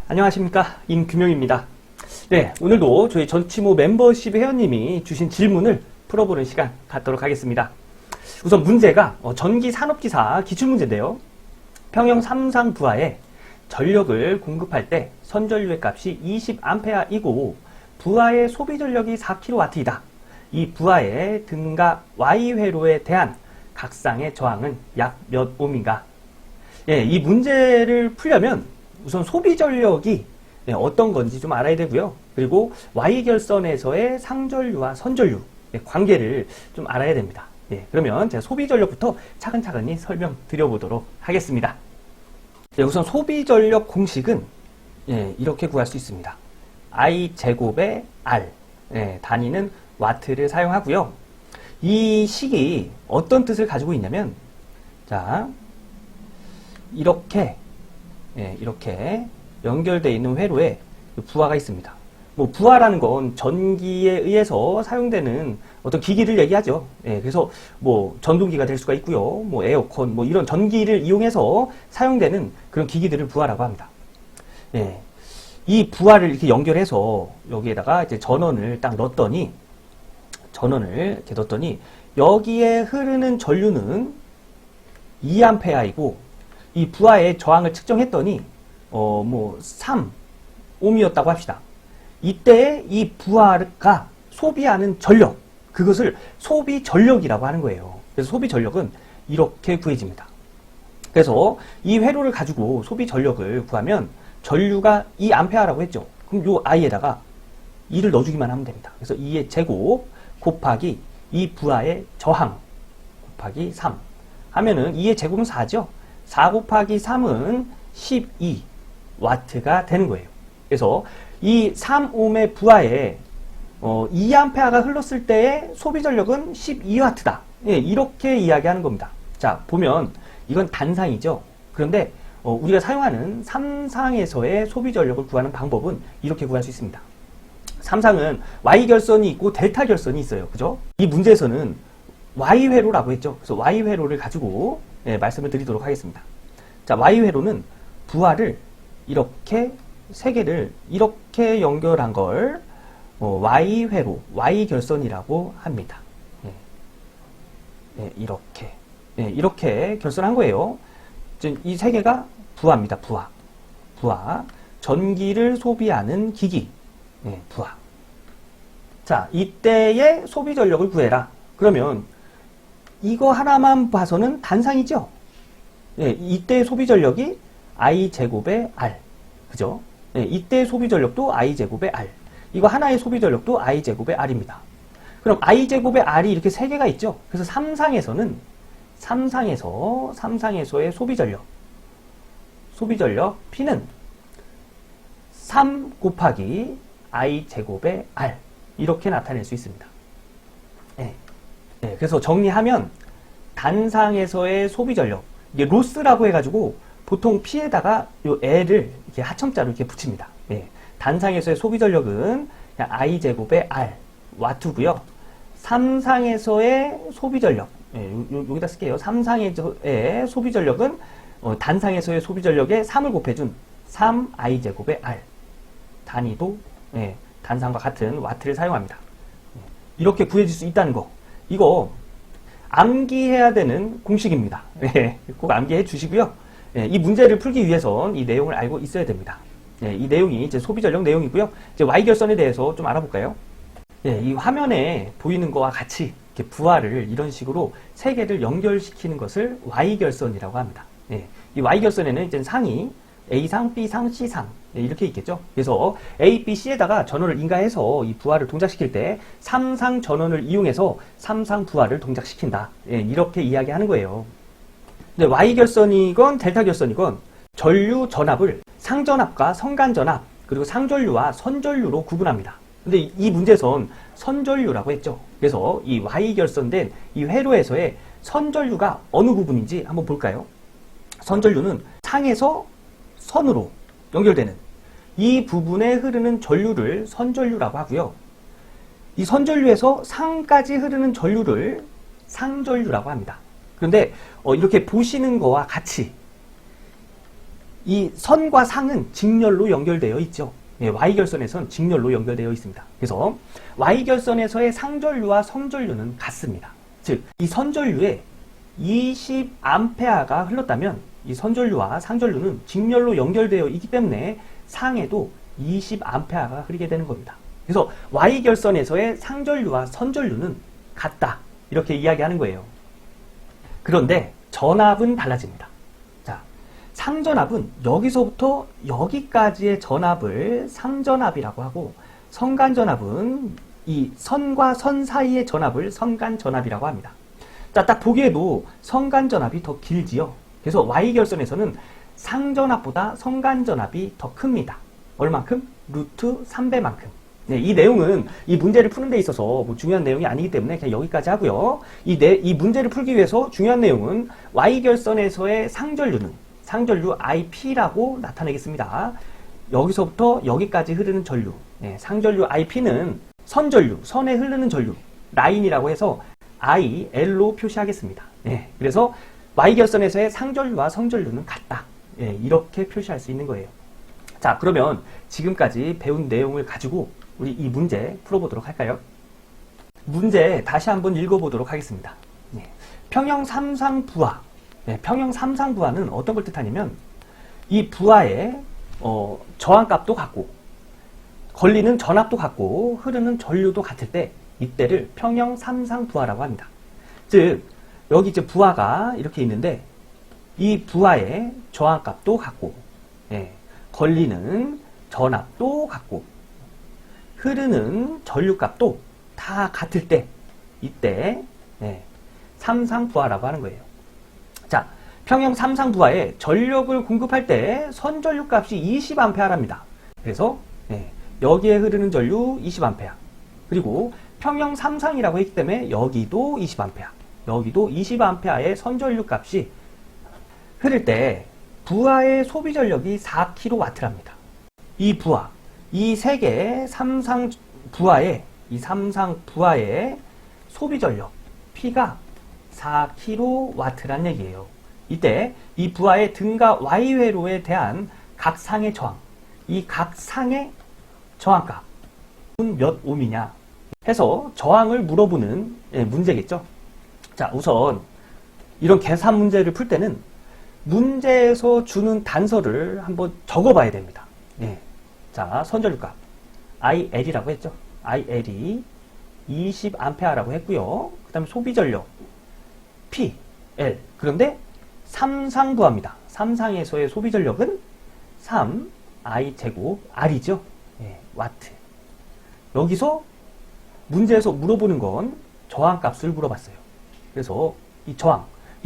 안녕하십니까, 임금용입니다. 네, 오늘도 저희 전치모 멤버십 회원님이 주신 질문을 풀어보는 시간 갖도록 하겠습니다. 우선 문제가 전기 산업기사 기출문제인데요. 평형 삼상 부하에 전력을 공급할 때 선전류의 값이 20A이고 부하의 소비 전력이 4kW이다. 이 부하의 등가 Y회로에 대한 각상의 저항은 약 몇 ohm인가? 예, 이 문제를 풀려면 우선 소비 전력이 어떤 건지 좀 알아야 되고요. 그리고 Y결선에서의 상전류와 선전류 관계를 좀 알아야 됩니다. 예, 그러면 제가 소비 전력부터 차근차근히 설명드려보도록 하겠습니다. 예, 우선 소비 전력 공식은 이렇게 구할 수 있습니다. I 제곱의 R, 단위는 와트를 사용하고요. 이 식이 어떤 뜻을 가지고 있냐면, 자, 이렇게 연결되어 있는 회로에 부하가 있습니다. 뭐 부하라는 건 전기에 의해서 사용되는 어떤 기기를 얘기하죠. 그래서 뭐 전동기가 될 수가 있고요. 뭐 에어컨, 뭐 이런 전기를 이용해서 사용되는 그런 기기들을 부하라고 합니다. 이 부하를 이렇게 연결해서 여기에다가 이제 전원을 딱 넣었더니, 여기에 흐르는 전류는 2A이고 이 부하의 저항을 측정했더니 3 ohm이었다고 합시다. 이때 이 부하가 소비하는 전력, 그것을 소비 전력이라고 하는 거예요. 그래서 소비 전력은 이렇게 구해집니다. 그래서 이 회로를 가지고 소비 전력을 구하면 전류가 2A라고 했죠. 그럼 요 I에다가 2를 넣어주기만 하면 됩니다. 그래서 2의 제곱 곱하기 이 부하의 저항 곱하기 3 하면은 2의 제곱은 4죠. 4 곱하기 3은 12W가 되는 거예요. 그래서 이 3ohm의 부하에 2A가 흘렀을 때의 소비 전력은 12W다. 이렇게 이야기하는 겁니다. 자, 보면 이건 단상이죠. 그런데 우리가 사용하는 삼상에서의 소비 전력을 구하는 방법은 이렇게 구할 수 있습니다. 삼상은 Y결선이 있고 델타 결선이 있어요. 그죠? 이 문제에서는 Y회로라고 했죠. 그래서 Y회로를 가지고 말씀을 드리도록 하겠습니다. 자, Y회로는 부하를 이렇게 세 개를 이렇게 연결한 걸 Y회로, Y결선이라고 합니다. 이렇게 결선한 거예요. 이 세 개가 부하입니다. 부하. 전기를 소비하는 기기. 부하. 자, 이때의 소비 전력을 구해라. 그러면 이거 하나만 봐서는 단상이죠. 이때의 소비 전력이 I 제곱의 R. 그죠? 이때의 소비 전력도 I 제곱의 R. 이거 하나의 소비 전력도 I 제곱의 R입니다. 그럼 I 제곱의 R이 이렇게 세 개가 있죠. 그래서 삼상에서의 소비 전력 P는 3 곱하기 I 제곱의 R. 이렇게 나타낼 수 있습니다. 그래서 정리하면 단상에서의 소비 전력, 이게 로스라고 해가지고 보통 P에다가 요 L을 이렇게 하첨자로 이렇게 붙입니다. 단상에서의 소비 전력은 그냥 I 제곱의 R 와트고요. 삼상에서의 소비 전력, 여기다 쓸게요. 삼상에서의 소비 전력은 단상에서의 소비 전력에 3을 곱해준 3I 제곱의 R. 단위도 단상과 같은 와트를 사용합니다. 이렇게 구해질 수 있다는 거. 이거 암기해야 되는 공식입니다. 꼭 암기해 주시고요. 이 문제를 풀기 위해선 이 내용을 알고 있어야 됩니다. 이 내용이 이제 소비 전력 내용이고요. 이제 Y결선에 대해서 좀 알아볼까요? 이 화면에 보이는 거와 같이 이렇게 부하를 이런 식으로 세 개를 연결시키는 것을 Y결선이라고 합니다. 이 Y결선에는 이제 상이 A상, B상, C상 이렇게 있겠죠. 그래서 A, B, C에다가 전원을 인가해서 이 부하를 동작시킬 때 삼상 전원을 이용해서 삼상 부하를 동작시킨다. 이렇게 이야기하는 거예요. 근데 Y결선이건 델타결선이건 전류 전압을 상전압과 성간전압 그리고 상전류와 선전류로 구분합니다. 근데 이 문제에선 선전류라고 했죠. 그래서 이 Y결선된 이 회로에서의 선전류가 어느 부분인지 한번 볼까요? 선전류는 상에서 선으로 연결되는 이 부분에 흐르는 전류를 선전류라고 하고요. 이 선전류에서 상까지 흐르는 전류를 상전류라고 합니다. 그런데 이렇게 보시는 거와 같이 이 선과 상은 직렬로 연결되어 있죠. 예, Y결선에선 직렬로 연결되어 있습니다. 그래서 Y결선에서의 상전류와 선전류는 같습니다. 즉, 이 선전류에 20A가 흘렀다면 이 선전류와 상전류는 직렬로 연결되어 있기 때문에 상에도 20A가 흐르게 되는 겁니다. 그래서 Y결선에서의 상전류와 선전류는 같다. 이렇게 이야기하는 거예요. 그런데 전압은 달라집니다. 자, 상전압은 여기서부터 여기까지의 전압을 상전압이라고 하고, 선간전압은 이 선과 선 사이의 전압을 선간전압이라고 합니다. 자, 딱 보기에도 선간전압이 더 길지요. 그래서 Y결선에서는 상전압보다 선간전압이 더 큽니다. 얼만큼? 루트 3배만큼. 네, 이 내용은 이 문제를 푸는 데 있어서 뭐 중요한 내용이 아니기 때문에 그냥 여기까지 하고요. 이 문제를 풀기 위해서 중요한 내용은 Y결선에서의 상전류 IP라고 나타내겠습니다. 여기서부터 여기까지 흐르는 전류. 네, 상전류 IP는 선전류, 선에 흐르는 전류, 라인이라고 해서 IL로 표시하겠습니다. 네, 그래서 Y결선에서의 상전류와 선전류는 같다. 네, 이렇게 표시할 수 있는 거예요. 자, 그러면 지금까지 배운 내용을 가지고 우리 이 문제 풀어보도록 할까요? 문제 다시 한번 읽어보도록 하겠습니다. 네. 평형 삼상부하. 네, 평형 삼상부하는 어떤 걸 뜻하냐면 이 부하의 저항값도 같고 걸리는 전압도 같고 흐르는 전류도 같을 때 이때를 평형 삼상부하라고 합니다. 즉 여기 이제 부하가 이렇게 있는데 이 부하의 저항값도 같고 걸리는 전압도 같고 흐르는 전류값도 다 같을 때 이때 삼상부하라고 하는 거예요. 자, 평형 삼상부하에 전력을 공급할 때 선전류값이 20A랍니다. 그래서 여기에 흐르는 전류 20A, 그리고 평형 삼상이라고 했기 때문에 여기도 20A, 여기도 20A의 선전류값이 흐를 때 부하의 소비 전력이 4kW랍니다. 이 부하, 이 세 개의 삼상 부하의 소비 전력 P가 4kW란 얘기예요. 이때 이 부하의 등가 Y회로에 대한 각 상의 저항, 이 각 상의 저항값은 몇 ohm이냐 해서 저항을 물어보는 문제겠죠. 자, 우선 이런 계산 문제를 풀 때는 문제에서 주는 단서를 한번 적어봐야 됩니다. 자, 선전류값 IL이라고 했죠. IL이 20A라고 했고요. 그 다음에 소비전력 PL. 그런데 삼상부하입니다. 삼상에서의 소비전력은 3I 제곱 R이죠. 와트. 여기서 문제에서 물어보는 건 저항값을 물어봤어요. 그래서 이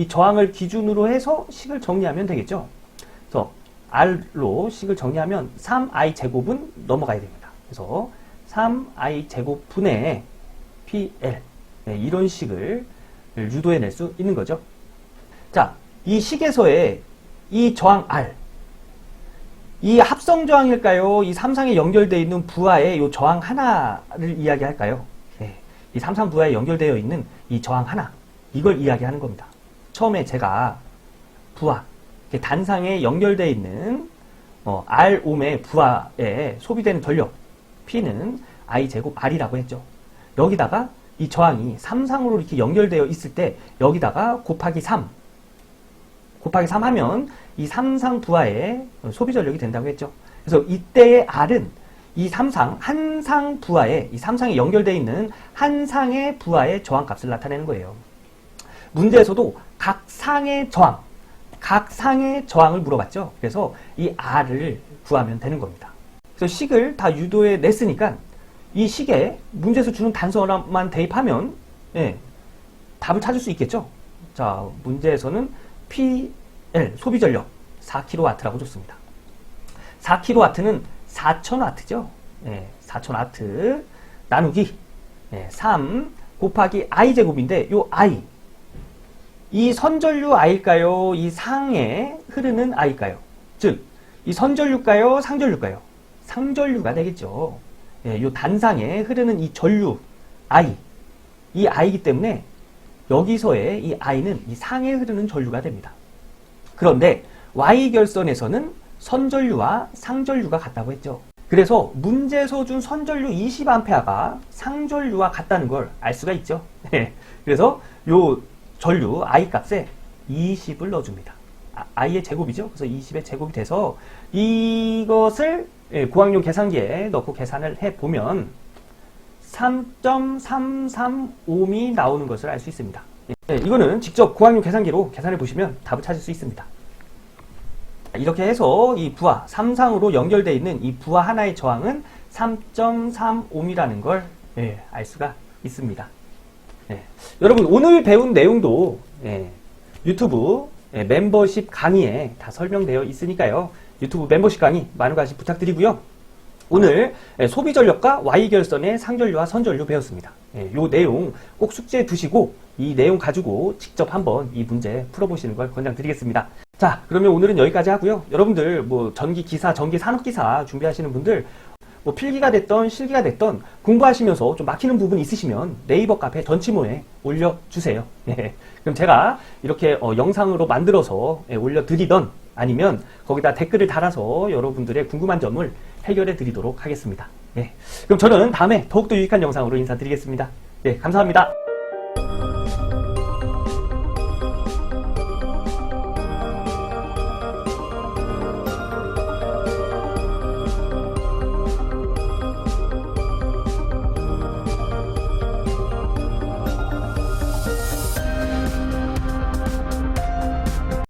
저항을 기준으로 해서 식을 정리하면 되겠죠. 그래서 R로 식을 정리하면 3I 제곱은 넘어가야 됩니다. 그래서 3I 제곱 분의 PL. 이런 식을 유도해낼 수 있는 거죠. 자, 이 식에서의 이 저항 R, 이 합성 저항일까요? 이 삼상에 연결되어 있는 부하의 이 저항 하나를 이야기할까요? 이 삼상 부하에 연결되어 있는 이 저항 하나, 이걸 이야기하는 겁니다. 처음에 제가 부하, 단상에 연결되어 있는 R ohm의 부하에 소비되는 전력 P는 I 제곱 R이라고 했죠. 여기다가 이 저항이 삼상으로 이렇게 연결되어 있을 때 여기다가 곱하기 3 하면 이 삼상 부하의 소비 전력이 된다고 했죠. 그래서 이때의 R은 이 한상 부하에, 이 삼상에 연결되어 있는 한 상의 부하의 저항값을 나타내는 거예요. 문제에서도 각 상의 저항을 물어봤죠. 그래서 이 R을 구하면 되는 겁니다. 그래서 식을 다 유도해 냈으니까 이 식에 문제에서 주는 단서만 대입하면 답을 찾을 수 있겠죠. 자, 문제에서는 PL 소비전력 4kW라고 줬습니다. 4kW는 4000W죠. 4000W 나누기 3 곱하기 I제곱인데 요 I, 이 선전류 I일까요? 이 상에 흐르는 I일까요? 즉, 이 선전류일까요? 상전류일까요? 상전류가 되겠죠. 요 단상에 흐르는 이 전류 I, 이 I이기 때문에 여기서의 이 I는 이 상에 흐르는 전류가 됩니다. 그런데 Y결선에서는 선전류와 상전류가 같다고 했죠. 그래서 문제에서 준 선전류 20A가 상전류와 같다는 걸 알 수가 있죠. 그래서 요 전류 I 값에 20을 넣어줍니다. I의 제곱이죠. 그래서 20의 제곱이 돼서 이것을 고학용 계산기에 넣고 계산을 해보면 3.335미 나오는 것을 알 수 있습니다. 이거는 직접 고학용 계산기로 계산해 보시면 답을 찾을 수 있습니다. 이렇게 해서 이 부하 3상으로 연결되어 있는 이 부하 하나의 저항은 3.35미라는 걸 알 수가 있습니다. 여러분 오늘 배운 내용도 유튜브 멤버십 강의에 다 설명되어 있으니까요. 유튜브 멤버십 강의 많은 관심 부탁드리고요. 오늘 소비전력과 Y결선의 상전류와 선전류 배웠습니다. 이 내용 꼭 숙지해 두시고 이 내용 가지고 직접 한번 이 문제 풀어보시는 걸 권장드리겠습니다. 자, 그러면 오늘은 여기까지 하고요. 여러분들 뭐 전기기사, 전기산업기사 준비하시는 분들 뭐 필기가 됐던 실기가 됐던 공부하시면서 좀 막히는 부분 있으시면 네이버 카페 던치모에 올려주세요. 그럼 제가 이렇게 영상으로 만들어서 올려드리던 아니면 거기다 댓글을 달아서 여러분들의 궁금한 점을 해결해 드리도록 하겠습니다. 그럼 저는 다음에 더욱더 유익한 영상으로 인사드리겠습니다. 감사합니다.